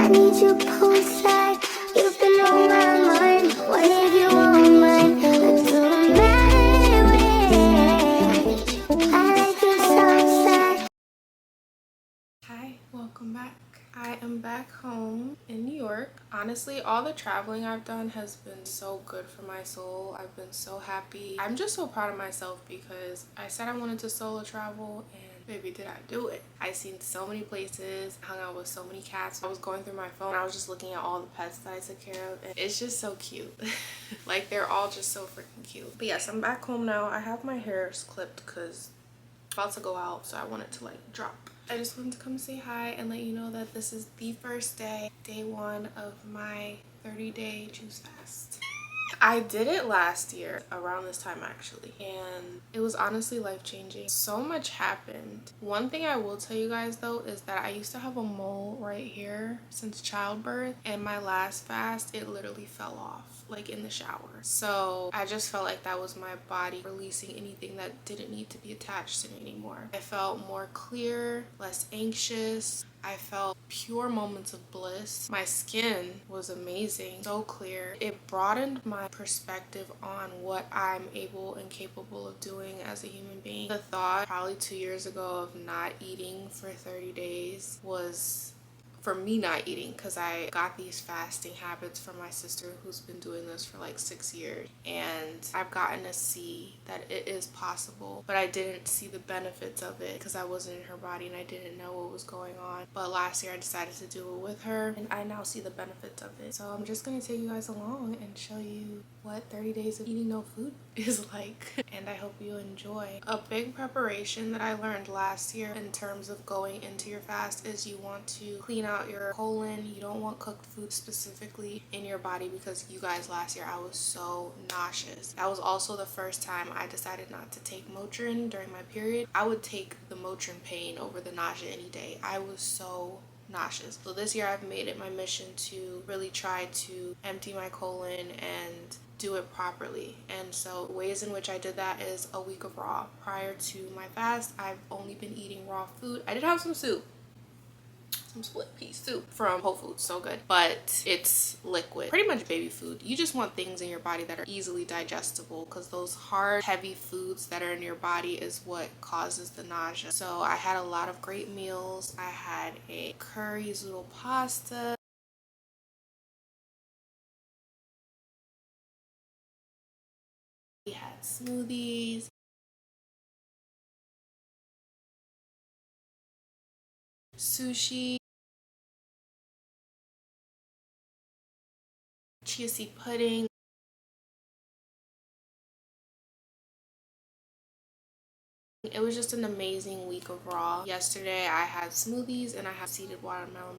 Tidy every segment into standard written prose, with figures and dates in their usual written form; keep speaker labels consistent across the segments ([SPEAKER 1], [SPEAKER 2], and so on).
[SPEAKER 1] I need you poolside. You've been on my mind. What if you want mine? Let's do the marriage. I like your soft side.
[SPEAKER 2] Hi, welcome back. I am back home in New York. Honestly, all the traveling I've done has been so good for my soul. I've been so happy. I'm just so proud of myself because I said I wanted to solo travel and baby did I do it. I seen so many places, hung out with so many cats. I was going through my phone, I was just looking at all the pets that I took care of and it's just so cute. Like they're all just so freaking cute. But yes, I'm back home now. I have my hair clipped because I'm about to go out, so I wanted to like drop. I just wanted to come say hi and let you know that this is the first day, day one of my 30-day juice fast. I did it last year around this time actually, and it was honestly life-changing. So much happened. One thing I will tell you guys though is that I used to have a mole right here since childbirth, and my last fast it literally fell off like in the shower. So I just felt like that was my body releasing anything that didn't need to be attached to me anymore. I felt more clear, less anxious. I felt pure moments of bliss. My skin was amazing, so clear. It broadened my perspective on what I'm able and capable of doing as a human being. The thought probably 2 years ago of not eating for 30 days was for me not eating, because I got these fasting habits from my sister who's been doing this for like 6 years, and I've gotten to see that it is possible, but I didn't see the benefits of it because I wasn't in her body and I didn't know what was going on. But last year I decided to do it with her and I now see the benefits of it. So I'm just going to take you guys along and show you what 30 days of eating no food is like, and I hope you enjoy. A big preparation that I learned last year in terms of going into your fast is you want to clean out your colon. You don't want cooked food specifically in your body because you guys, last year I was so nauseous. That was also the first time I decided not to take Motrin during my period. I would take the Motrin pain over the nausea any day. I was so nauseous. So this year I've made it my mission to really try to empty my colon and do it properly. And so ways in which I did that is a week of raw. Prior to my fast, I've only been eating raw food. I did have some soup, some split pea soup from Whole Foods, so good, but it's liquid, pretty much baby food. You just want things in your body that are easily digestible, because those hard heavy foods that are in your body is what causes the nausea. So I had a lot of great meals. I had a curry zoodle pasta, we had smoothies, sushi, chia seed pudding. It was just an amazing week of raw. Yesterday I had smoothies and I had seeded watermelon.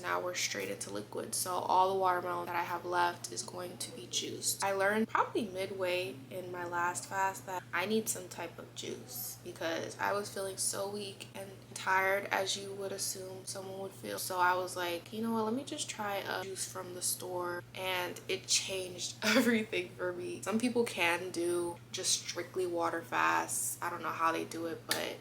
[SPEAKER 2] Now we're straight into liquid, so all the watermelon that I have left is going to be juiced. I learned probably midway in my last fast that I need some type of juice because I was feeling so weak and tired, as you would assume someone would feel. So I was like, you know what, let me just try a juice from the store, and it changed everything for me. Some people can do just strictly water fasts. I don't know how they do it, but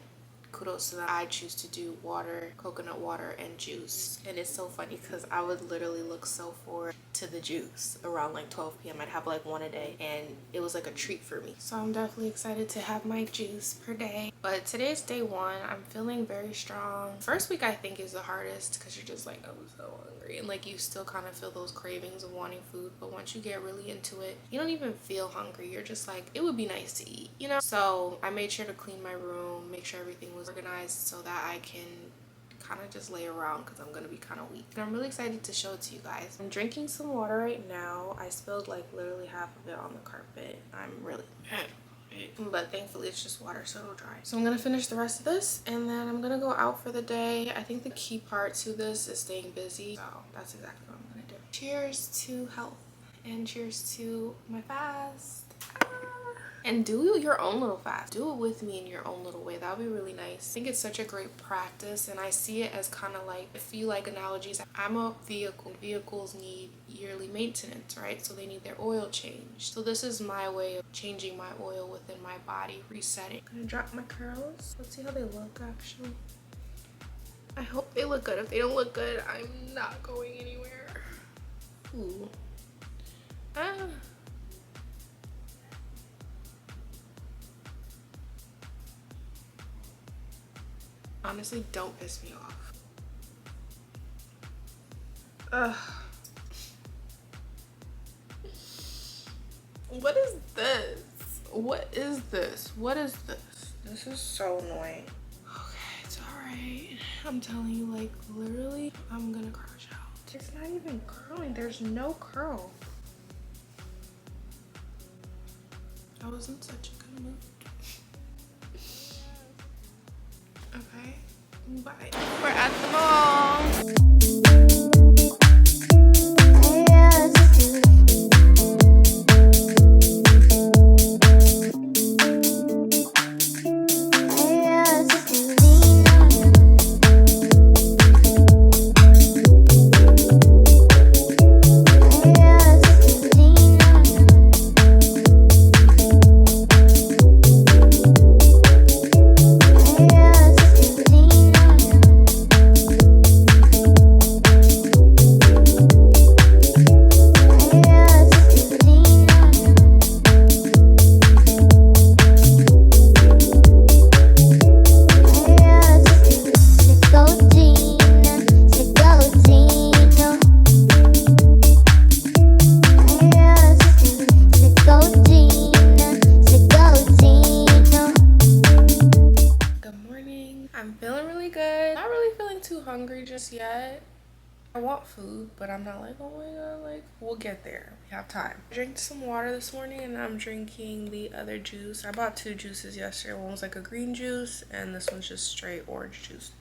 [SPEAKER 2] kudos to them. I choose to do water, coconut water, and juice. And it's so funny because I would literally look so forward to the juice around like 12 p.m. I'd have like one a day and it was like a treat for me. So I'm definitely excited to have my juice per day. But today's day one. I'm feeling very strong. First week I think is the hardest because you're just like, I'm so hungry, and like you still kind of feel those cravings of wanting food. But once you get really into it, you don't even feel hungry. You're just like, it would be nice to eat, you know? So I made sure to clean my room, make sure everything was organized so that I can kind of just lay around because I'm gonna be kind of weak. And I'm really excited to show it to you guys. I'm drinking some water right now. I spilled like literally half of it on the carpet. I'm really mad, but thankfully it's just water, so it'll dry. So I'm gonna finish the rest of this and then I'm gonna go out for the day. I think the key part to this is staying busy, so that's exactly what I'm gonna do. Cheers to health and cheers to my fast. And do your own little fast. Do it with me in your own little way. That would be really nice. I think it's such a great practice, and I see it as kind of like, if you like analogies, I'm a vehicle. Vehicles need yearly maintenance, right? So they need their oil change. So this is my way of changing my oil within my body, resetting. I'm gonna drop my curls. Let's see how they look actually. I hope they look good. If they don't look good, I'm not going anywhere. Ooh. Ah. Honestly, don't piss me off. Ugh. What is this? What is this? What is this? This is so annoying. Okay, it's alright. I'm telling you, like, literally, I'm gonna crash out. It's not even curling. There's no curl. I was in such a good mood. Okay, bye. We're at the mall. Hungry just yet. I want food, but I'm not like, oh my god, like, we'll get there. We have time. I drank some water this morning and I'm drinking the other juice. I bought two juices yesterday. One was like a green juice and this one's just straight orange juice.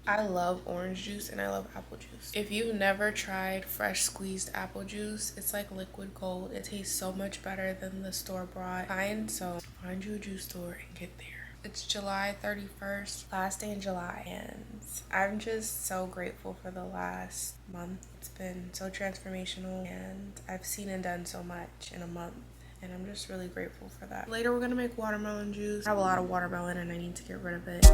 [SPEAKER 2] I love orange juice and I love apple juice. If you've never tried fresh squeezed apple juice, it's like liquid gold. It tastes so much better than the store-bought kind. So find you a juice store and get there. It's July 31st, last day in July, and I'm just so grateful for the last month. It's been so transformational and I've seen and done so much in a month. And I'm just really grateful for that. Later we're gonna make watermelon juice. I have a lot of watermelon and I need to get rid of it.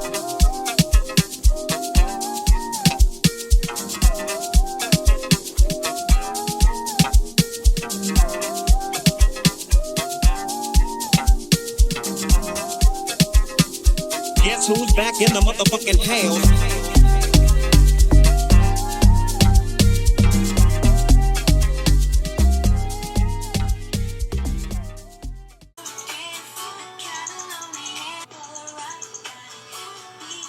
[SPEAKER 3] Guess who's back in the motherfucking house?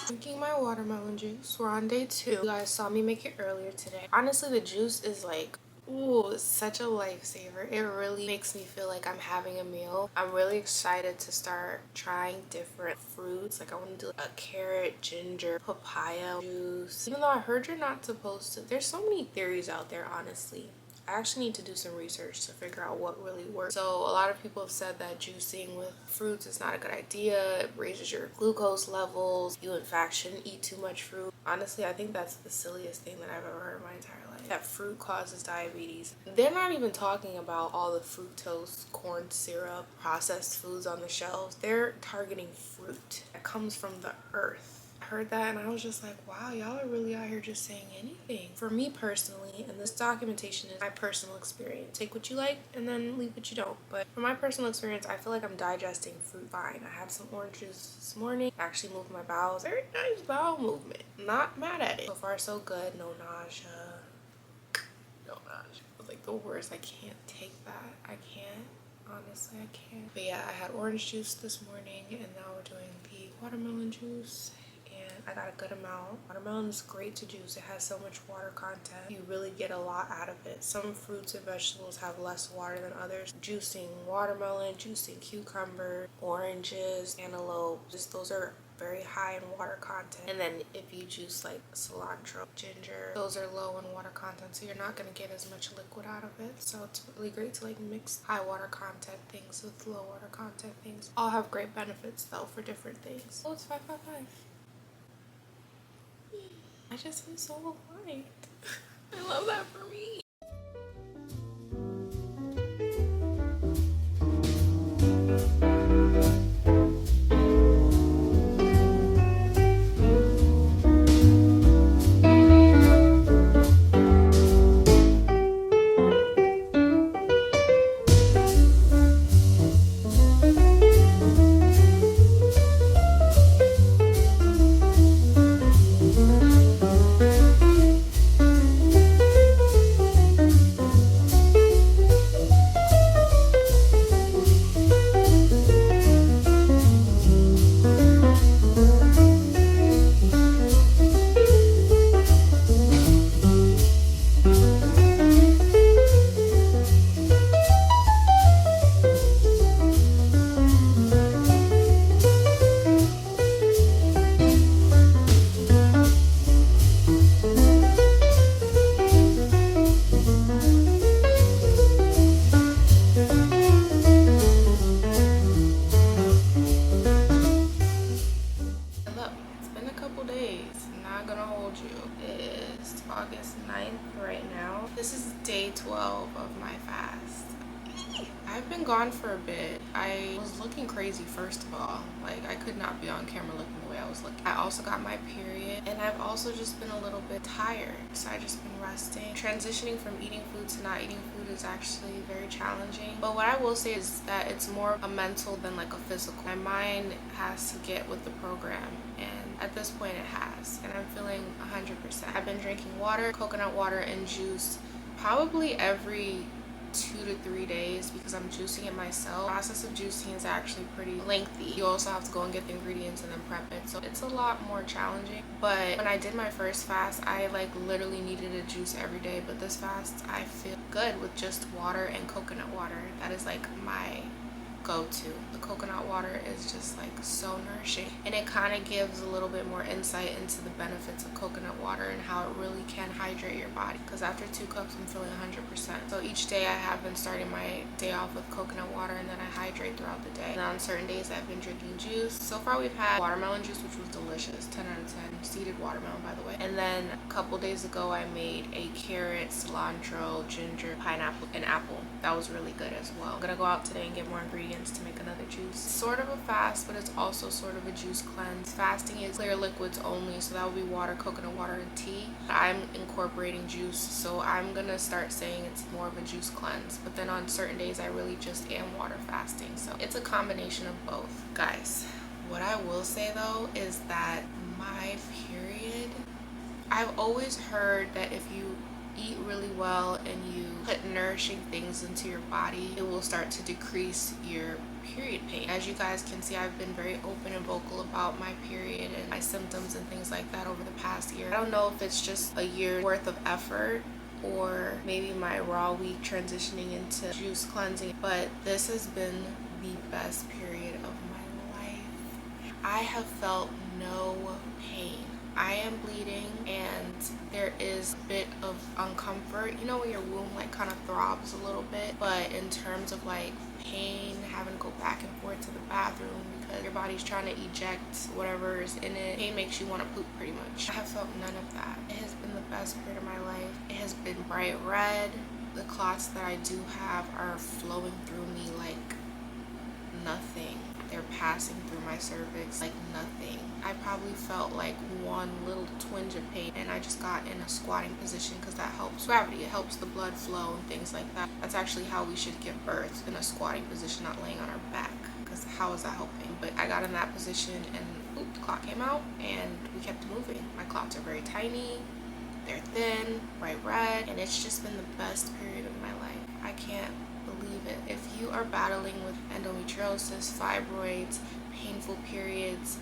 [SPEAKER 2] Drinking my watermelon juice. We're on day 2. You guys saw me make it earlier today. Honestly, the juice is like, ooh, it's such a lifesaver. It really makes me feel like I'm having a meal. I'm really excited to start trying different fruits. Like I want to do a carrot, ginger, papaya juice. Even though I heard you're not supposed to. There's so many theories out there, honestly. I actually need to do some research to figure out what really works. So a lot of people have said that juicing with fruits is not a good idea. It raises your glucose levels. You in fact shouldn't eat too much fruit. Honestly, I think that's the silliest thing that I've ever heard in my entire life. That fruit causes diabetes. They're not even talking about all the fructose, corn syrup, processed foods on the shelves. They're targeting fruit that comes from the earth. Heard that and I was just like, wow, y'all are really out here just saying anything. For me personally, and this documentation is my personal experience, take what you like and then leave what you don't, but from my personal experience, I feel like I'm digesting fruit fine. I had some orange juice this morning, actually moved my bowels. Very nice bowel movement, not mad at it. So far so good. No nausea. It was like the worst. I can't take that. I can't, honestly, I can't. But yeah, I had orange juice this morning and now we're doing the watermelon juice. I got a good amount. Watermelon is great to juice. It has so much water content. You really get a lot out of it. Some fruits and vegetables have less water than others. Juicing watermelon, juicing cucumber, oranges, antelope, just those are very high in water content. And then if you juice like cilantro, ginger, those are low in water content, so you're not going to get as much liquid out of it. So it's really great to like mix high water content things with low water content things. All have great benefits though for different things. Oh, it's 555. I just am so aligned. I love that for me. days. Not gonna hold you. It is August 9th right now. This is day 12 of my fast. I've been gone for a bit. I was looking crazy, first of all. Like, I could not be on camera looking the way I was looking. I also got my period, and I've also just been a little bit tired, so I've just been resting. Transitioning from eating food to not eating food is actually very challenging, but what I will say is that it's more a mental than like a physical. My mind has to get with the program, and at this point it has, and I'm feeling 100%. I've been drinking water, coconut water, and juice probably every 2 to 3 days because I'm juicing it myself. The process of juicing is actually pretty lengthy. You also have to go and get the ingredients and then prep it, so it's a lot more challenging. But when I did my first fast, I like literally needed a juice every day, but this fast I feel good with just water and coconut water. That is like my go-to. The coconut water is just like so nourishing, and it kind of gives a little bit more insight into the benefits of coconut water and how it really can hydrate your body, because after 2 cups I'm feeling 100%. So each day I have been starting my day off with coconut water, and then I hydrate throughout the day. And on certain days I've been drinking juice. So far we've had watermelon juice, which was delicious, 10 out of 10. Seeded watermelon, by the way. And then a couple days ago I made a carrot, cilantro, ginger, pineapple, and apple. That was really good as well. I'm gonna go out today and get more ingredients to make another juice. It's sort of a fast, but it's also sort of a juice cleanse. Fasting is clear liquids only, so that would be water, coconut water, and tea. I'm incorporating juice, so I'm gonna start saying it's more of a juice cleanse, but then on certain days I really just am water fasting, so it's a combination of both. Guys, what I will say though is that my period, I've always heard that if you eat really well and you put nourishing things into your body, it will start to decrease your period pain. As you guys can see, I've been very open and vocal about my period and my symptoms and things like that over the past year. I don't know if it's just a year's worth of effort or maybe my raw week transitioning into juice cleansing, but this has been the best period of my life. I have felt no pain. I am bleeding and there is a bit of uncomfort, you know, when your womb like kind of throbs a little bit, but in terms of like pain, having to go back and forth to the bathroom because your body's trying to eject whatever is in it, pain makes you want to poop pretty much. I have felt none of that. It has been the best period of my life. It has been bright red. The clots that I do have are flowing through me like nothing. They're passing through my cervix like nothing. I probably felt like one little twinge of pain, and I just got in a squatting position because that helps gravity. It helps the blood flow and things like that. That's actually how we should give birth, in a squatting position, not laying on our back, because how is that helping? But I got in that position and oop, the clot came out and we kept moving. My clots are very tiny, they're thin, bright red, and it's just been the best period of my life. I can't believe it. If you are battling with endometriosis, fibroids, painful periods,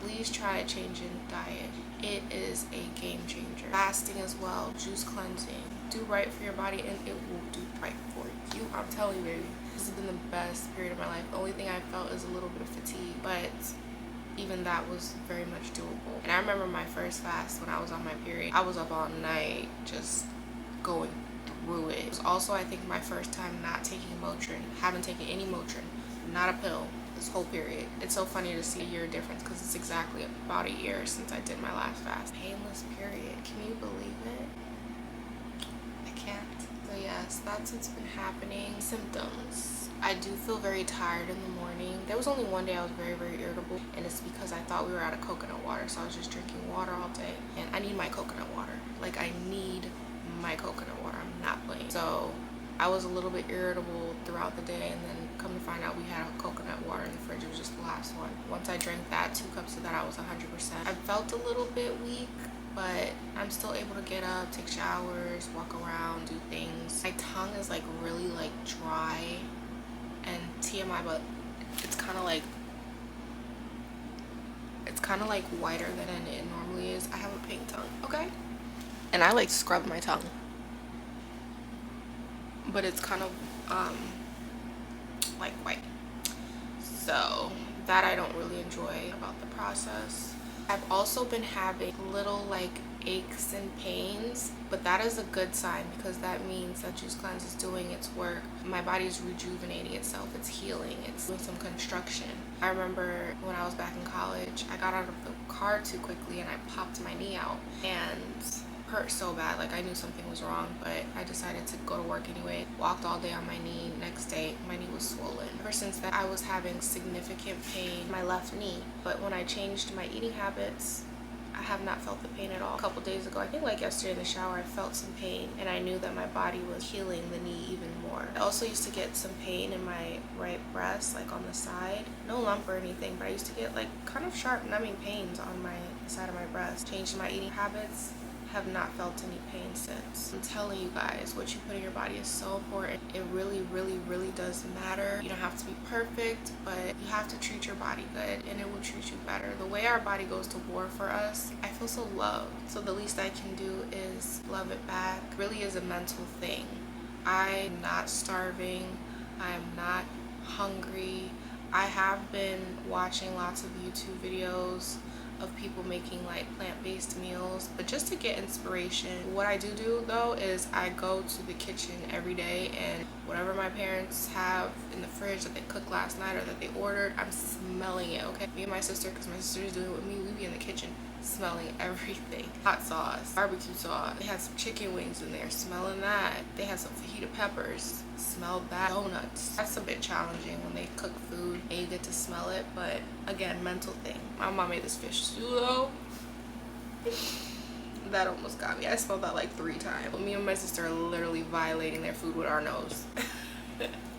[SPEAKER 2] please try a change in diet. It is a game changer. Fasting as well, juice cleansing. Do right for your body and it will do right for you. I'm telling you, baby. This has been the best period of my life. The only thing I felt is a little bit of fatigue, but even that was very much doable. And I remember my first fast when I was on my period. I was up all night just going through it. It was also, I think, my first time not taking Motrin. Haven't taken any Motrin, not a pill, this whole period. It's so funny to see a year difference because it's exactly about a year since I did my last fast. Painless period. Can you believe it? I can't. So yes, that's what's been happening. Symptoms. I do feel very tired in the morning. There was only one day I was very, very irritable, and it's because I thought we were out of coconut water, so I was just drinking water all day. And I need my coconut water. Like, I need my coconut water. I'm not playing. So I was a little bit irritable throughout the day, and then come to find out we had a coconut water in the fridge. It was just the last one. Once I drank that, 2 cups of that, I was 100%. I felt a little bit weak, but I'm still able to get up, take showers, walk around, do things. My tongue is like really like dry and TMI, but it's kind of like whiter than it normally is. I have a pink tongue, okay? And I like scrub my tongue, but it's kind of like white. So that I don't really enjoy about the process. I've also been having little like aches and pains, but that is a good sign because that means that Juice Cleanse is doing its work. My body is rejuvenating itself, it's healing, it's doing some construction. I remember when I was back in college, I got out of the car too quickly and I popped my knee out and hurt so bad. Like, I knew something was wrong, but I decided to go to work anyway. Walked all day on my knee. Next day my knee was swollen. Ever since then I was having significant pain in my left knee, but when I changed my eating habits, I have not felt the pain at all. A couple days ago, I think like yesterday in the shower, I felt some pain and I knew that my body was healing the knee even more. I also used to get some pain in my right breast, like on the side. No lump or anything, but I used to get like kind of sharp numbing pains on the side of my breast. Changed my eating habits, have not felt any pain since. I'm telling you guys, what you put in your body is so important. It really, really, really does matter. You don't have to be perfect, but you have to treat your body good and it will treat you better. The way our body goes to war for us, I feel so loved. So the least I can do is love it back. It really is a mental thing. I'm not starving. I'm not hungry. I have been watching lots of YouTube videos of people making like plant-based meals, but just to get inspiration. What I do though is I go to the kitchen every day, and whatever my parents have in the fridge that they cooked last night or that they ordered, I'm smelling it. Okay, me and my sister, because my sister's doing it with me, we be in the kitchen smelling everything. Hot sauce, barbecue sauce, they had some chicken wings in there, smelling that. They had some fajita peppers, smelled that. Donuts, that's a bit challenging when they cook food and you get to smell it, but again, mental thing. My mom made this fish stew though. That almost got me. I smelled that like 3 times. But me and my sister are literally violating their food with our nose.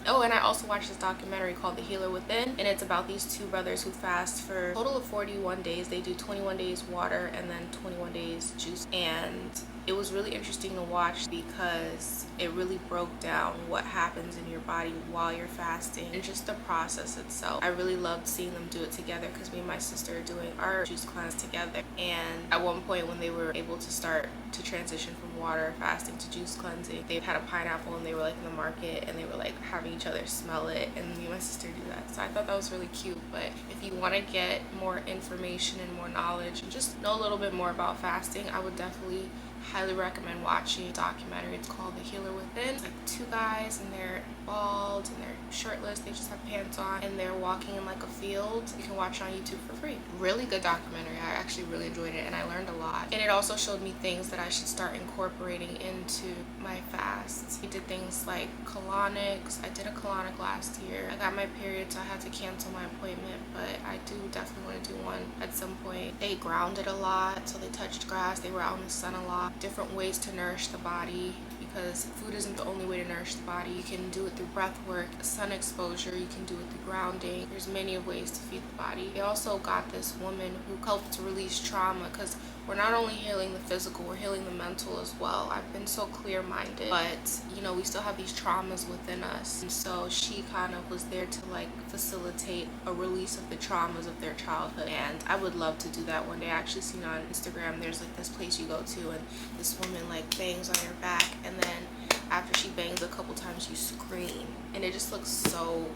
[SPEAKER 2] Oh, and I also watched this documentary called The Healer Within, and it's about these 2 brothers who fast for a total of 41 days. They do 21 days water and then 21 days juice, and it was really interesting to watch because it really broke down what happens in your body while you're fasting and just the process itself. I really loved seeing them do it together because me and my sister are doing our juice cleanse together, and at one point when they were able to start to transition from water fasting to juice cleansing, they had a pineapple and they were like in the market and they were like having each other smell it, and me and my sister do that. So I thought that was really cute. But if you want to get more information and more knowledge and just know a little bit more about fasting, I would definitely highly recommend watching a documentary. It's called The Healer Within. It's like 2 guys and they're bald and they're shirtless, they just have pants on, and they're walking in like a field. You can watch it on YouTube for free. Really good documentary. I actually really enjoyed it and I learned a lot, and it also showed me things that I should start incorporating into my fasts. We did things like colonics. I did a colonic last year. I got my period, so I had to cancel my appointment, but I do definitely want to do one at some point. They grounded a lot, so they touched grass, they were out in the sun a lot. Different ways to nourish the body, because food isn't the only way to nourish the body. You can do it through breath work, sun exposure, you can do it through grounding. There's many ways to feed the body. They also got this woman who helped to release trauma, because we're not only healing the physical, we're healing the mental as well. I've been so clear-minded, but you know, we still have these traumas within us, and so she kind of was there to like facilitate a release of the traumas of their childhood, and I would love to do that one day. I actually seen on Instagram there's like this place you go to and this woman like bangs on your back, and then after she bangs a couple times you scream, and it just looks so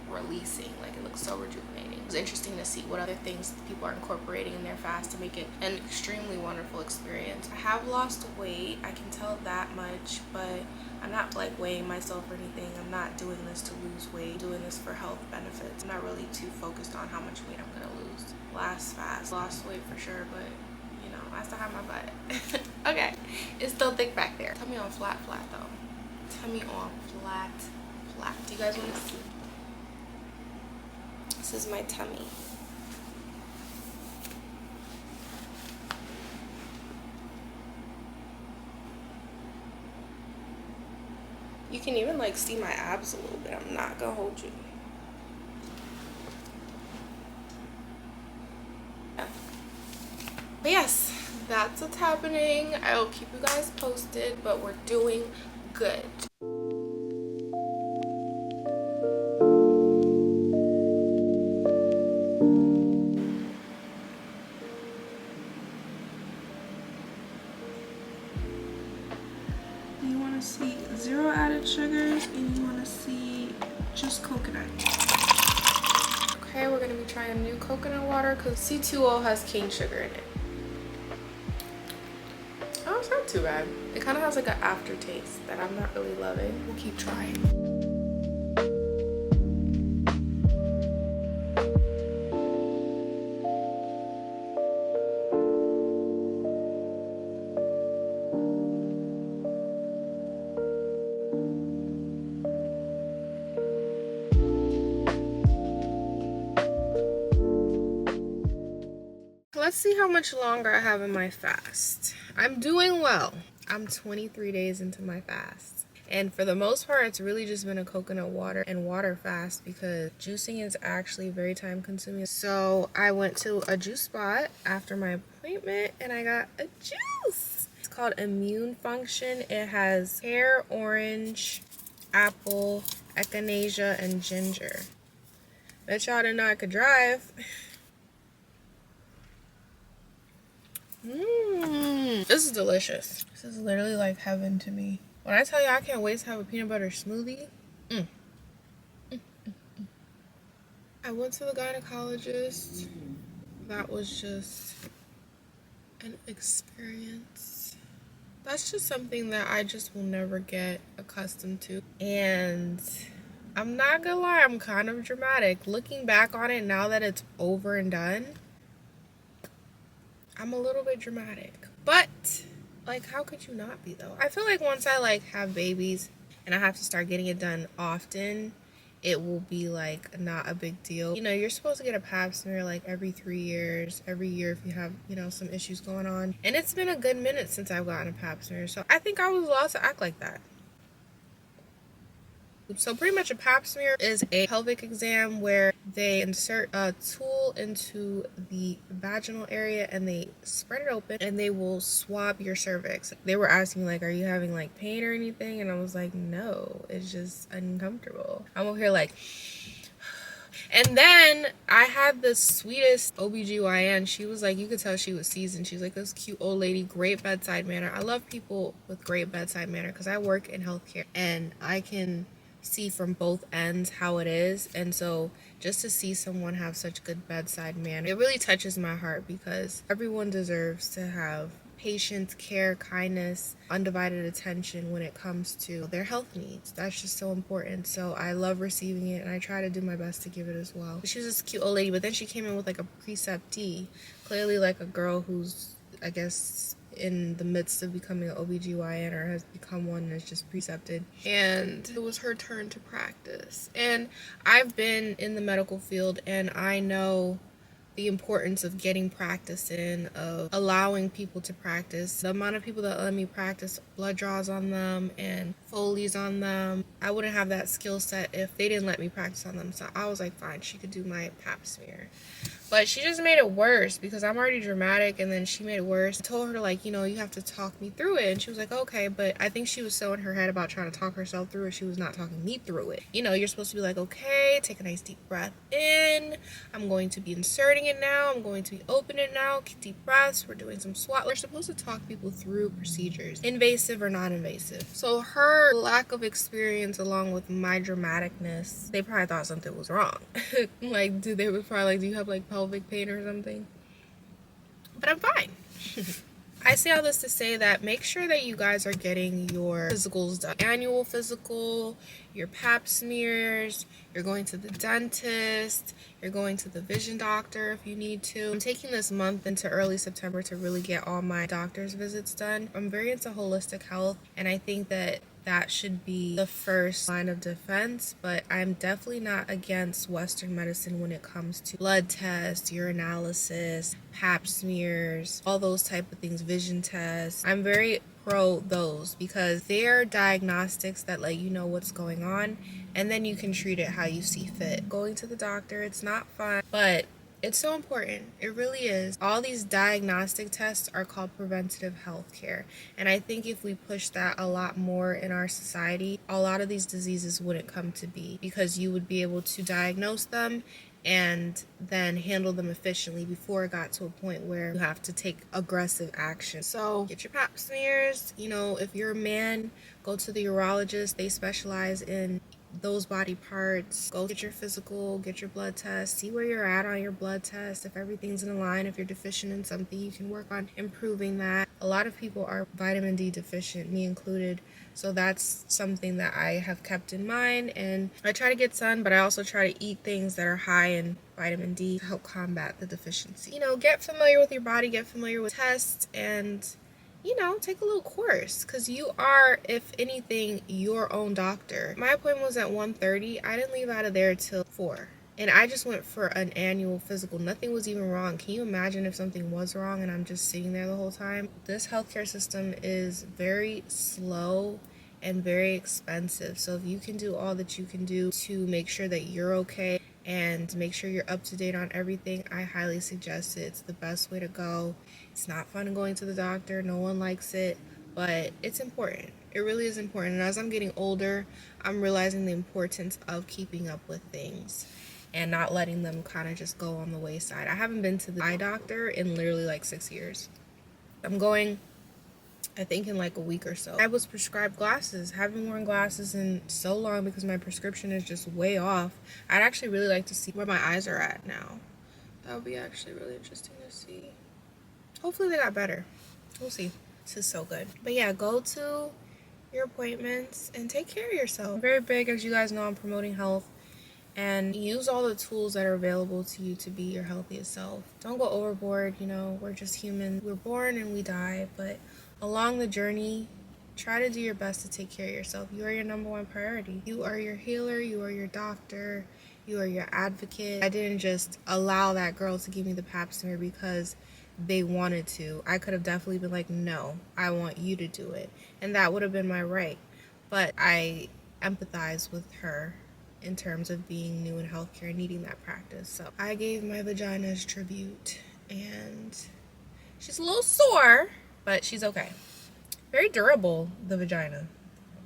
[SPEAKER 2] releasing. Like, it looks so rejuvenating. It was interesting to see what other things people are incorporating in their fast to make it an extremely wonderful experience. I have lost weight, I can tell that much, but I'm not like weighing myself or anything. I'm not doing this to lose weight. I'm doing this for health benefits. I'm not really too focused on how much weight I'm gonna lose. Last fast, lost weight for sure, but you know, I still have my butt. Okay, it's still thick back there. Tell me on flat though. Tell me on flat. Do you guys want to see? This is my tummy. You can even like see my abs a little bit. I'm not gonna hold you. Yeah. But yes, that's what's happening. I'll keep you guys posted, but we're doing good. You want to see 0 added sugars, and you want to see just coconut. Okay, we're going to be trying new coconut water because C2O has cane sugar in it. it's not too bad. It kind of has like an aftertaste that I'm not really loving. We'll keep trying. Let's see how much longer I have in my fast. I'm doing well. I'm 23 days into my fast. And for the most part, it's really just been a coconut water and water fast because juicing is actually very time consuming. So I went to a juice spot after my appointment and I got a juice. It's called Immune Function. It has pear, orange, apple, echinacea, and ginger. Bet y'all didn't know I could drive. This is delicious. This is literally like heaven to me. When I tell you I can't wait to have a peanut butter smoothie. I went to the gynecologist. That was just an experience. That's just something that I just will never get accustomed to. And I'm not gonna lie, I'm kind of dramatic. Looking back on it now that it's over and done, I'm a little bit dramatic. But like, how could you not be though? I feel like once I like have babies and I have to start getting it done often, it will be like not a big deal. You know, you're supposed to get a pap smear like every 3 years, every year if you have, you know, some issues going on. And it's been a good minute since I've gotten a pap smear, so I think I was allowed to act like that. So pretty much a pap smear is a pelvic exam where they insert a tool into the vaginal area and they spread it open and they will swab your cervix. They were asking like, are you having like pain or anything? And I was like, no, it's just uncomfortable. I'm over here like, and then I had the sweetest OBGYN. She was like, you could tell she was seasoned. She's like this cute old lady, great bedside manner. I love people with great bedside manner because I work in healthcare and I can see from both ends how it is. And so just to see someone have such good bedside manner, it really touches my heart because everyone deserves to have patience, care, kindness, undivided attention when it comes to their health needs. That's just so important. So I love receiving it and I try to do my best to give it as well. She was this cute old lady, but then she came in with like a preceptee, clearly like a girl who's, I guess, in the midst of becoming an OBGYN or has become one and is just precepted. And it was her turn to practice. And I've been in the medical field and I know the importance of getting practice in, of allowing people to practice. The amount of people that let me practice blood draws on them and Foley's on them, I wouldn't have that skill set if they didn't let me practice on them. So I was like, fine, she could do my pap smear. But she just made it worse because I'm already dramatic, and then she made it worse. I told her, like, you know, you have to talk me through it. And she was like, okay, but I think she was so in her head about trying to talk herself through it. She was not talking me through it. You know, you're supposed to be like, okay, take a nice deep breath in. I'm going to be inserting it now. I'm going to be opening it now. Deep breaths. We're doing some SWOT. We're supposed to talk people through procedures, invasive or non-invasive. So her lack of experience along with my dramaticness, they probably thought something was wrong. Like, they was probably like, do you have like pelvic pain or something? But I'm fine. I say all this to say that make sure that you guys are getting your physicals done. Annual physical, your pap smears, you're going to the dentist, you're going to the vision doctor if you need to. I'm taking this month into early September to really get all my doctor's visits done. I'm very into holistic health, and I think that that should be the first line of defense, but I'm definitely not against Western medicine when it comes to blood tests, urinalysis, pap smears, all those type of things, vision tests. I'm very pro those because they're diagnostics that let you know what's going on, and then you can treat it how you see fit. Going to the doctor, it's not fun, but it's so important. It really is. All these diagnostic tests are called preventative health care. And I think if we push that a lot more in our society, a lot of these diseases wouldn't come to be because you would be able to diagnose them and then handle them efficiently before it got to a point where you have to take aggressive action. So get your pap smears. You know, if you're a man, go to the urologist. They specialize in those body parts. Go get your physical, get your blood test, see where you're at on your blood test. If everything's in line, if you're deficient in something, you can work on improving that. A lot of people are vitamin D deficient, me included. So that's something that I have kept in mind, and I try to get sun, but I also try to eat things that are high in vitamin D to help combat the deficiency. You know, get familiar with your body, get familiar with tests, and you know, take a little course, because you are, if anything, your own doctor. My appointment was at 1:30. I didn't leave out of there till 4. And I just went for an annual physical. Nothing was even wrong. Can you imagine if something was wrong and I'm just sitting there the whole time? This healthcare system is very slow and very expensive. So if you can do all that you can do to make sure that you're okay and make sure you're up to date on everything, I highly suggest it. It's the best way to go. It's not fun going to the doctor. No one likes it, but it's important. It really is important. And as I'm getting older, I'm realizing the importance of keeping up with things and not letting them kind of just go on the wayside. I haven't been to the eye doctor in literally like 6 years. I'm going, I think, in like a week or so. I was prescribed glasses. Haven't worn glasses in so long because my prescription is just way off. I'd actually really like to see where my eyes are at now. That would be actually really interesting to see. Hopefully they got better. We'll see. This is so good. But yeah, go to your appointments and take care of yourself. I'm very big, as you guys know, on promoting health. And use all the tools that are available to you to be your healthiest self. Don't go overboard, you know, we're just human. We're born and we die, but along the journey, try to do your best to take care of yourself. You are your number one priority. You are your healer, you are your doctor, you are your advocate. I didn't just allow that girl to give me the pap smear because they wanted to. I could have definitely been like, no, I want you to do it. And that would have been my right. But I empathize with her in terms of being new in healthcare and needing that practice. So I gave my vagina as tribute, and she's a little sore, but she's okay. Very durable, the vagina.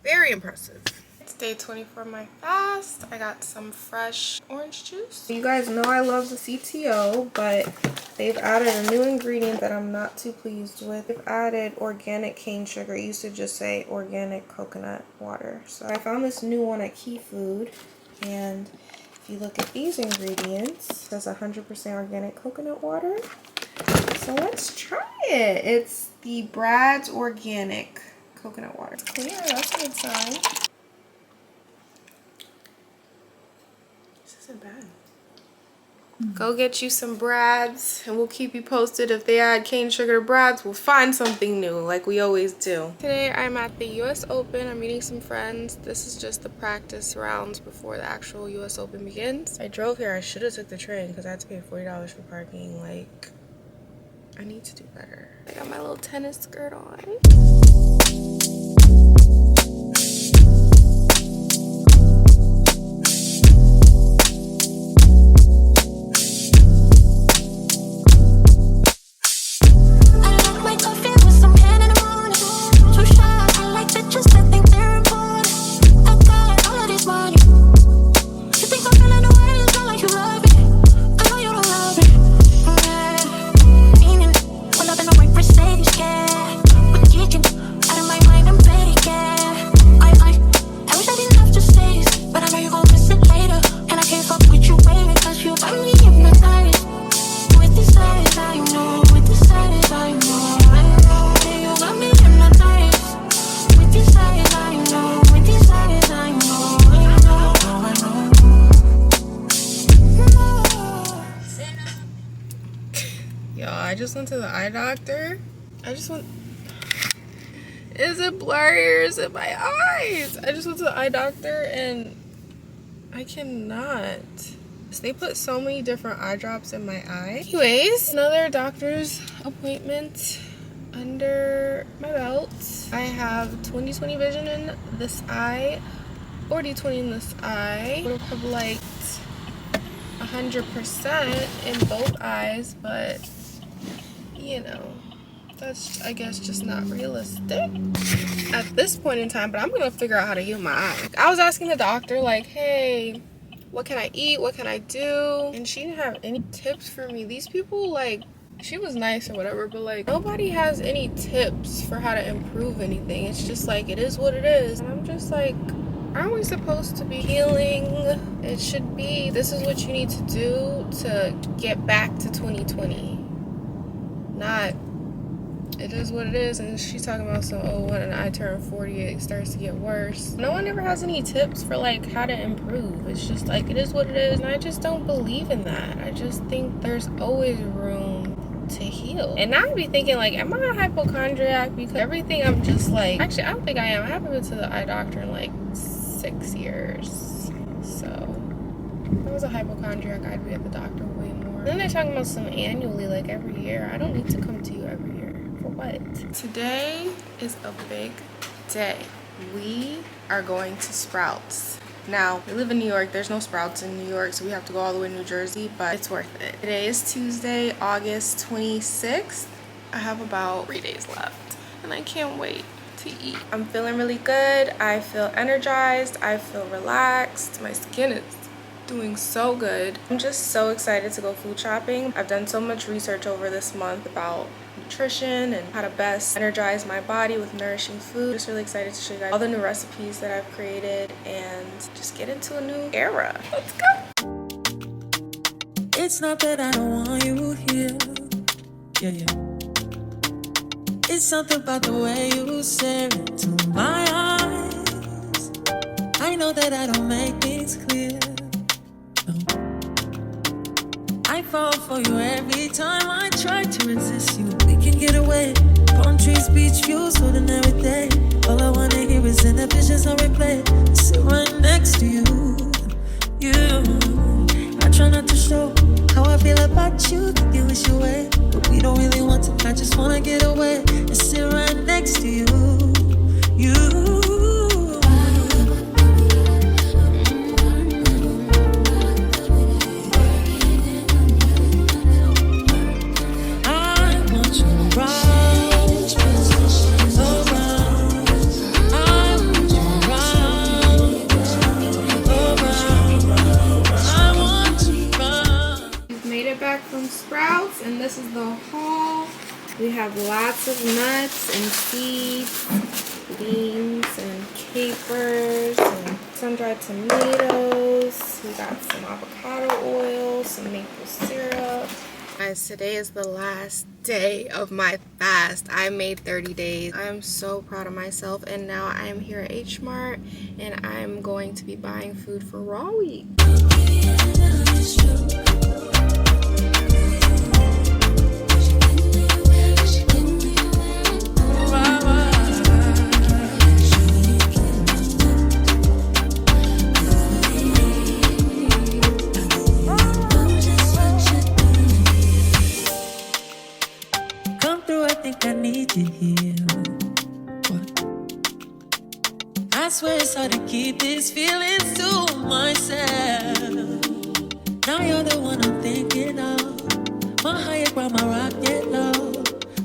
[SPEAKER 2] Very impressive. It's day 24 of my fast. I got some fresh orange juice. You guys know I love the CTO, but they've added a new ingredient that I'm not too pleased with. They've added organic cane sugar. It used to just say organic coconut water. So I found this new one at Key Food. And if you look at these ingredients, it says 100% organic coconut water. So let's try it. It's the Brad's Organic Coconut Water. It's clear, that's a good sign. This isn't bad. Go get you some Brad's, and we'll keep you posted. If they add cane sugar to Brad's, we'll find something new like we always do. Today I'm at the US Open. I'm meeting some friends. This is just the practice rounds before the actual US Open begins. I drove here. I should have took the train because I had to pay $40 for parking. Like, I need to do better. I got my little tennis skirt on. I just went to the eye doctor. Is it blurry or is it my eyes? I just went to the eye doctor and I cannot. They put so many different eye drops in my eye. Anyways, another doctor's appointment under my belt. I have 20/20 vision in this eye, 40/20 in this eye. Would have liked 100% in both eyes, but you know, that's, I guess, just not realistic at this point in time. But I'm gonna figure out how to heal my eye. I was asking the doctor, like, hey, what can I eat? What can I do? And she didn't have any tips for me. These people, like, she was nice or whatever, but like, nobody has any tips for how to improve anything. It's just like, it is what it is. And I'm just like, Aren't we supposed to be healing? It should be, this is what you need to do to get back to 2020. Not, it is what it is. And she's talking about some, oh, when I turn 40, it starts to get worse. No one ever has any tips for like how to improve. It's just like, it is what it is. And I just don't believe in that. I just think there's always room to heal. And now I'd be thinking like, am I a hypochondriac? Because everything I'm just like, actually I don't think I am. I haven't been to the eye doctor in like 6 years. So if I was a hypochondriac, I'd be at the doctor way more. Then they're talking about some annually, like every year. I don't need to come to you every year. For what? Today is a big day. We are going to Sprouts. Now, we live in New York. There's no Sprouts in New York, so we have to go all the way to New Jersey, but it's worth it. Today is Tuesday, August 26th. I have about 3 days left, and I can't wait to eat. I'm feeling really good. I feel energized. I feel relaxed. My skin is doing so good. I'm just so excited to go food shopping. I've done so much research over this month about nutrition and how to best energize my body with nourishing food. Just really excited to show you guys all the new recipes that I've created and just get into a new era. Let's go.
[SPEAKER 4] It's not that I don't want you here. Yeah. It's something about the way you stare into my eyes. I know that I don't make things clear. No. I fall for you every time I try to resist you. We can get away. Palm trees, beach views, ordinary day. All I wanna hear is in the visions I replay. Sit right next to you. I try not to show how I feel about you. Think you wish you away, but we don't really want to. I just wanna get away and sit right next to you.
[SPEAKER 2] Sprouts, and this is the haul. We have lots of nuts and seeds, beans and capers, and sun-dried tomatoes. We got some avocado oil, some maple syrup. Guys, today is the last day of my fast. I made 30 days. I'm so proud of myself, and now I am here at H Mart, and I'm going to be buying food for Raw Week.
[SPEAKER 4] I swear it's hard to keep these feelings to myself. Now you're the one I'm thinking of. My higher ground, my rocket low.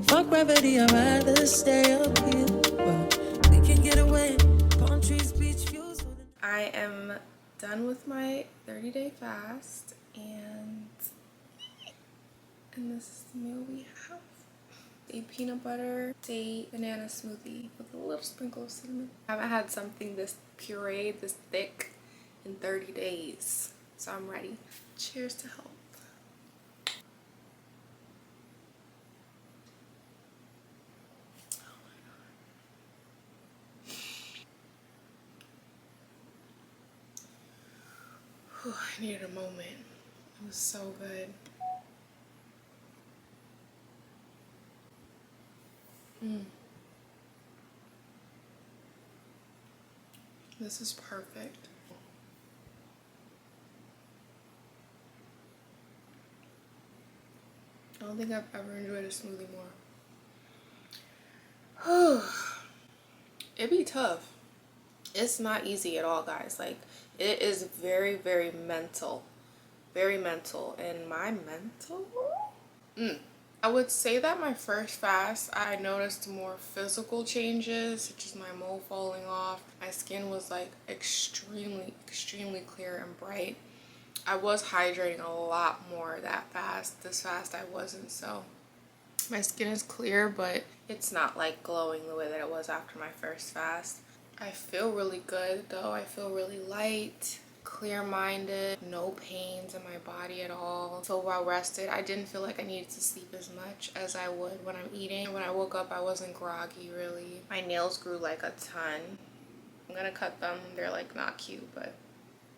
[SPEAKER 4] Fuck gravity, I'd rather stay up here. Well, we can get away. Palm trees, beach views.
[SPEAKER 2] I am done with my 30-day fast, and this is the meal we have. A peanut butter date banana smoothie with a little sprinkle of cinnamon. I haven't had something this pureed, this thick, in 30 days, so I'm ready. Cheers to health. Oh my god. Whew, I needed a moment. It was so good. This is perfect. I don't think I've ever enjoyed a smoothie more. It'd be tough. It's not easy at all, guys. Like, it is very, very mental. Very mental. And my mental? I would say that my first fast, I noticed more physical changes, such as my mole falling off. My skin was like extremely clear and bright. I was hydrating a lot more that fast. This fast I wasn't, so my skin is clear, but it's not like glowing the way that it was after my first fast. I feel really good though. I feel really light, clear-minded, no pains in my body at all. I feel well rested. I didn't feel like I needed to sleep as much as I would when I'm eating. When I woke up, I wasn't groggy really. My nails grew like a ton. I'm gonna cut them. They're like not cute, but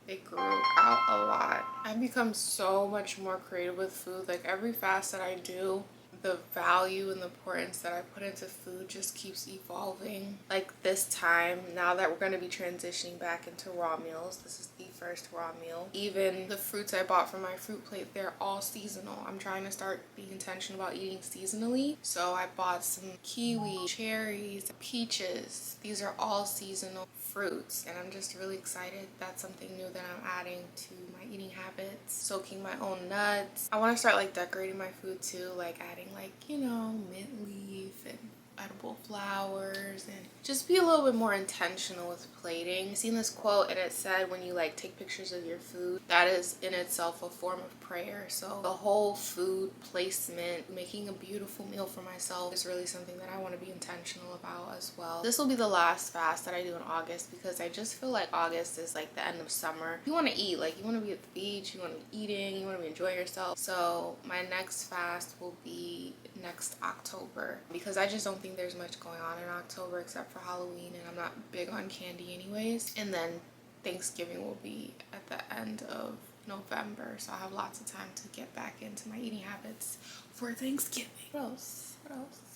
[SPEAKER 2] they grew out a lot. I've become so much more creative with food. Like every fast that I do, the value and the importance that I put into food just keeps evolving. Like this time, now that we're going to be transitioning back into raw meals, this is the first raw meal. Even the fruits I bought for my fruit plate, they're all seasonal. I'm trying to start being intentional about eating seasonally. So I bought some kiwi, cherries, peaches. These are all seasonal fruits, and I'm just really excited. That's something new that I'm adding to my eating habits. Soaking my own nuts. I want to start like decorating my food too, like adding like, you know, mint leaf and edible flowers, and just be a little bit more intentional with plating. I seen this quote and it said when you like take pictures of your food, that is in itself a form of prayer. So the whole food placement, making a beautiful meal for myself, is really something that I want to be intentional about as well. This will be the last fast that I do in August because I just feel like August is like the end of summer. You want to eat, like you want to be at the beach, you want to be eating, you want to be enjoying yourself. So my next fast will be next October because I just don't think there's much going on in October except for Halloween, and I'm not big on candy anyways. And then Thanksgiving will be at the end of November, so I have lots of time to get back into my eating habits for Thanksgiving. What else?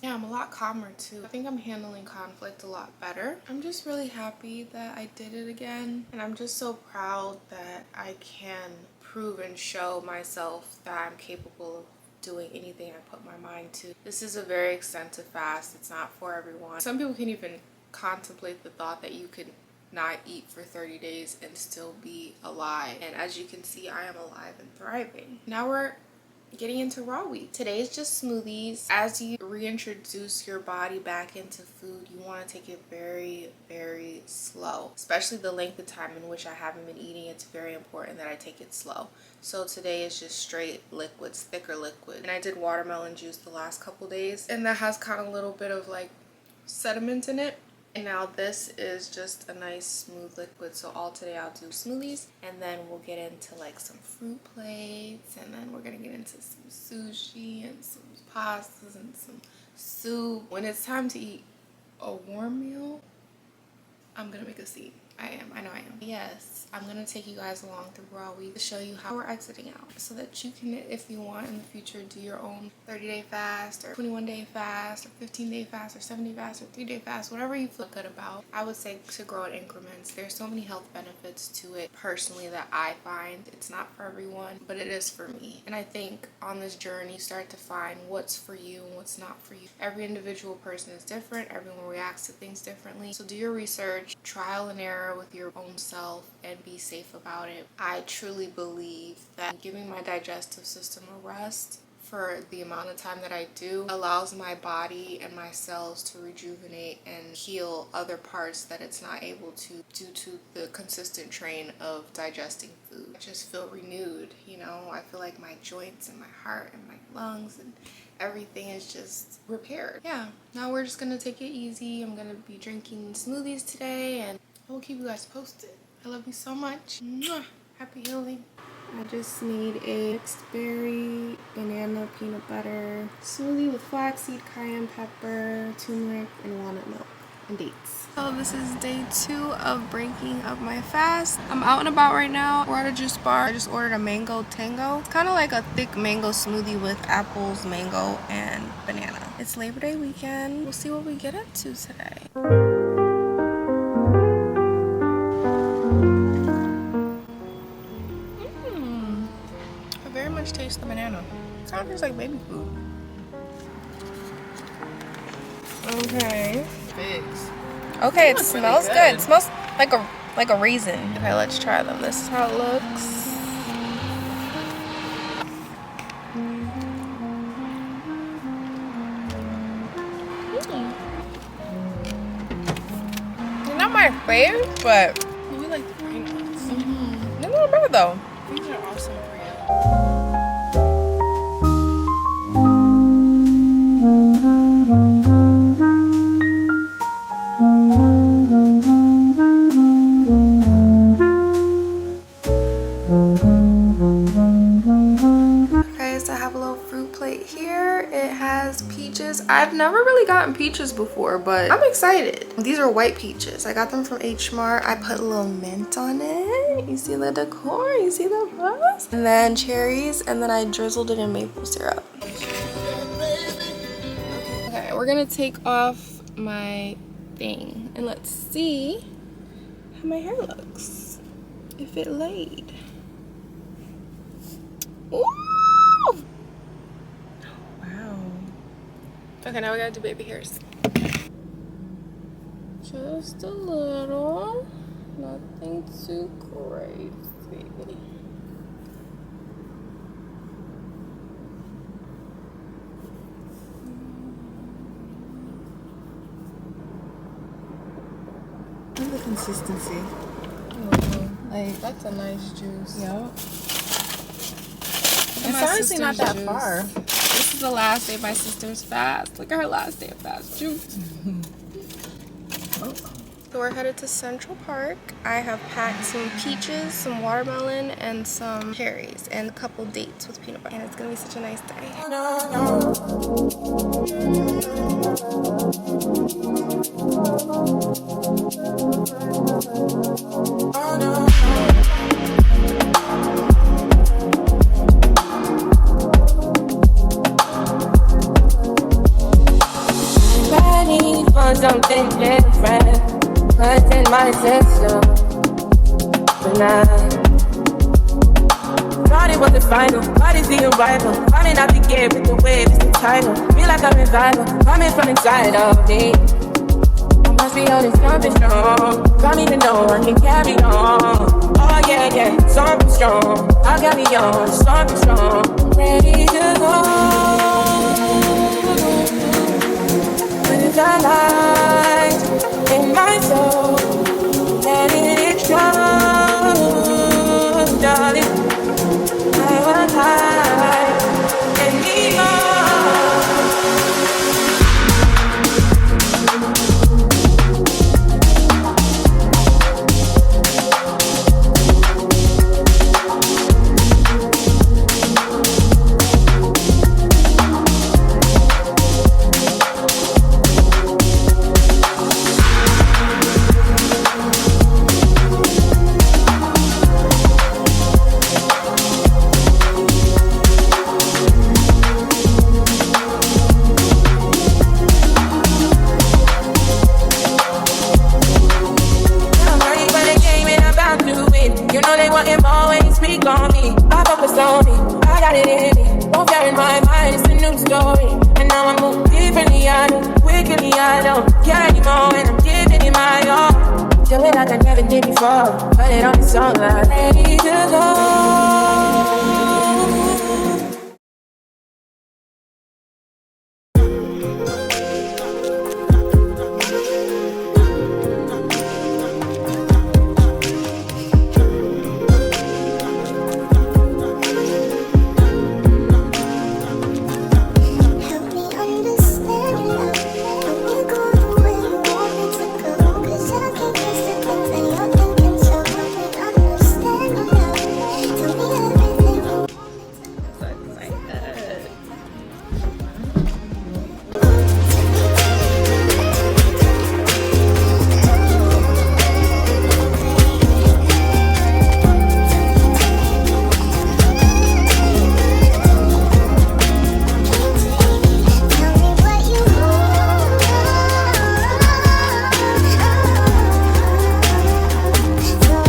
[SPEAKER 2] Yeah, I'm a lot calmer too. I think I'm handling conflict a lot better. I'm just really happy that I did it again, and I'm just so proud that I can prove and show myself that I'm capable of doing anything I put my mind to. This is a very extensive fast. It's not for everyone. Some people can even contemplate the thought that you could not eat for 30 days and still be alive. And as you can see, I am alive and thriving. Now we're getting into raw week. Today is just smoothies. As you reintroduce your body back into food, you want to take it very, very slow. Especially the length of time in which I haven't been eating, it's very important that I take it slow. So today is just straight liquids, thicker liquid. And I did watermelon juice the last couple days, and that has kind of a little bit of like sediment in it. And now this is just a nice smooth liquid. So all today I'll do smoothies, and then we'll get into like some fruit plates, and then we're gonna get into some sushi and some pastas and some soup. When it's time to eat a warm meal, I'm gonna make a scene. I know I am. Yes, I'm gonna take you guys along through raw week to show you how we're exiting out, so that you can, if you want in the future, do your own 30-day fast or 21-day fast or 15-day fast or 7-day fast or 3-day fast, whatever you feel good about. I would say to grow in increments. There's so many health benefits to it personally that I find. It's not for everyone, but it is for me. And I think on this journey, you start to find what's for you and what's not for you. Every individual person is different. Everyone reacts to things differently. So do your research, trial and error with your own self, and be safe about it. I truly believe that giving my digestive system a rest for the amount of time that I do allows my body and my cells to rejuvenate and heal other parts that it's not able to due to the consistent train of digesting food. I just feel renewed, you know. I feel like my joints and my heart and my lungs and everything is just repaired. Yeah, now we're just gonna take it easy. I'm gonna be drinking smoothies today, and I will keep you guys posted. I love you so much. Mwah. Happy healing. I just made a mixed berry, banana, peanut butter smoothie with flaxseed, cayenne pepper, turmeric, and walnut milk and dates. So this is day 2 of breaking of my fast. I'm out and about right now. We're at a juice bar. I just ordered a mango tango. It's kind of like a thick mango smoothie with apples, mango, and banana. It's Labor Day weekend. We'll see what we get into today. Taste the banana. It kind of tastes like baby food. Okay. Figs. Okay, it smells good. It smells like a raisin. Okay, let's try them. This is how it looks. They're not my favorite, but we like the green ones. They're not bad though. These are awesome for you. peaches before, but I'm excited. These are white peaches. I got them from H Mart. I put a little mint on it. You see the decor? You see the buzz? And then cherries, and then I drizzled it in maple syrup. Okay, we're gonna take off my thing and let's see how my hair looks. If it laid. Ooh! Wow. Okay, now we gotta do baby hairs. Just a little. Nothing too crazy.
[SPEAKER 5] Look at the consistency.
[SPEAKER 2] Like, that's a nice juice.
[SPEAKER 5] Yeah.
[SPEAKER 2] It's
[SPEAKER 5] It's honestly not that far.
[SPEAKER 2] This is the last day of my sister's fast. Look at her last day of fast juice. So we're headed to Central Park. I have packed some peaches, some watermelon, and some cherries, and a couple dates with peanut butter. And it's gonna be such a nice day.
[SPEAKER 6] Ready for something different. What's in my system tonight? Thought it was the final, what is the arrival? Falling out the gate with the wave, it's the title. Feel like I'm revival, coming from inside of me. I must be holding something strong. Don't even know I can carry on. Oh yeah, yeah, something strong. I got me on, something strong. Ready to go. When it's a light in my soul, letting it show, darling. I want high and need put it on the song like ready to go.
[SPEAKER 1] Help me understand love. Help me go the way you want me to go. 'Cause I can't face the things that you're thinking. So help me understand love. Tell me everything you want me to know. Tell me what you want, so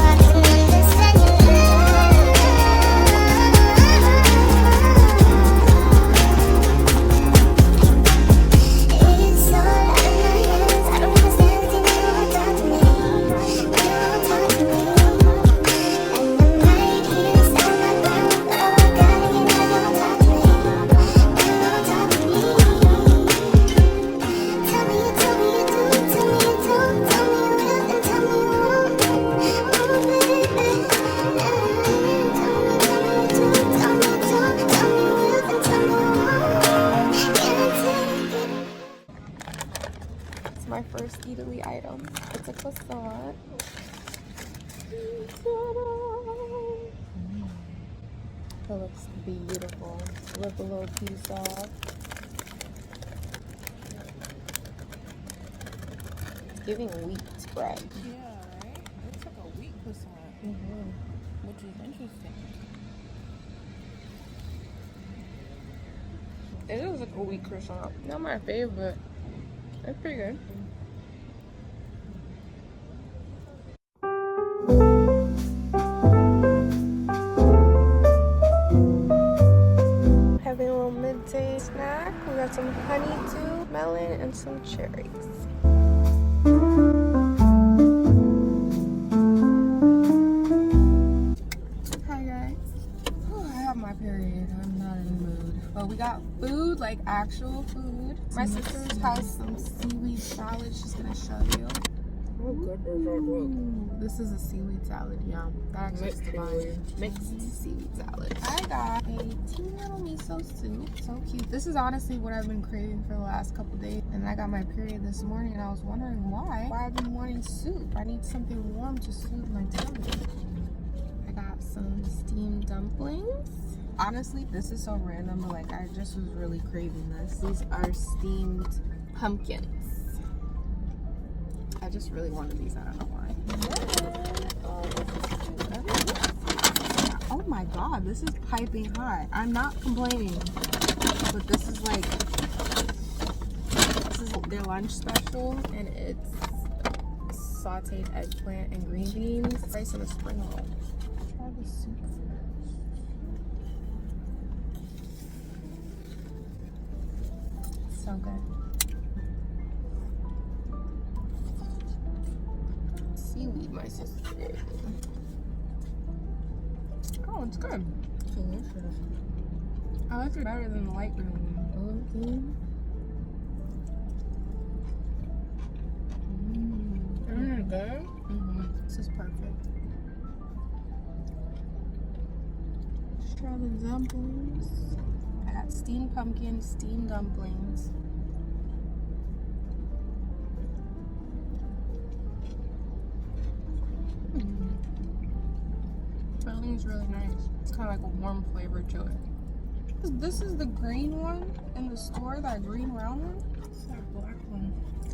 [SPEAKER 1] I can understand your love. It's all out of my hands. I don't understand anything. You don't talk to me. You don't talk to me. And I'm right here, stand my ground. All I got, you don't talk to me. You don't talk to me. Tell me you do, tell me you don't. Tell me you will and tell me you won't. Oh baby, tell me you do, tell me you don't. Tell me you will and tell me you won't. Can't take it.
[SPEAKER 2] It's my first eatery item. It's a croissant. It looks beautiful. Rip a little piece off. giving wheat bread.
[SPEAKER 5] Yeah, right? It's like a wheat croissant, which is interesting.
[SPEAKER 2] It is like a wheat croissant. Not my favorite, but it's pretty good. Having a little midday snack. We got some honeydew melon and some cherries. Hi guys. Oh, I have my period. I'm not in the mood. But we got food, like actual food. My sister's has some seaweed salad. She's gonna show you.
[SPEAKER 5] How good does that look?
[SPEAKER 2] This is a seaweed salad, yum. That's just divine. Mixed seaweed salad. I got a tea little miso soup. So cute. This is honestly what I've been craving for the last couple days. And I got my period this morning and I was wondering why I've been wanting soup. I need something warm to soothe my tummy. I got some steamed dumplings. Honestly, this is so random, but like I just was really craving this. These are steamed pumpkins. I just really wanted these, I don't know why. Oh my god, this is piping hot. I'm not complaining, but this is their lunch special, and it's sauteed eggplant and green beans, rice and a spring roll. Try the soup first. So good. Seaweed, my sister. Oh, it's good. Delicious. I like it better than the light green one. Isn't it good? This is perfect. Let's try the dumplings. I got steamed pumpkin, steamed dumplings. Filling is really nice. It's kind of like a warm flavor to it. This is the green one in the store, that green round one. It's that black one.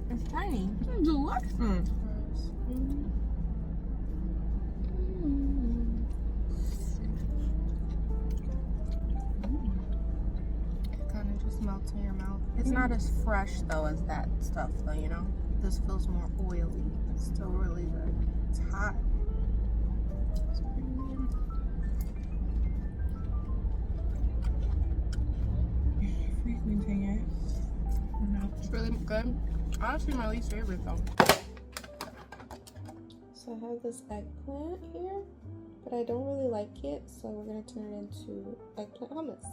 [SPEAKER 2] It's tiny. It's delicious. It kind of just melts in your mouth. It's not as fresh though as that stuff though, you know? This feels more oily. It's still really good. It's hot. It's pretty weird. It's really good. Honestly, my least favorite though. So I have this eggplant here, but I don't really like it, so we're gonna turn it into eggplant hummus.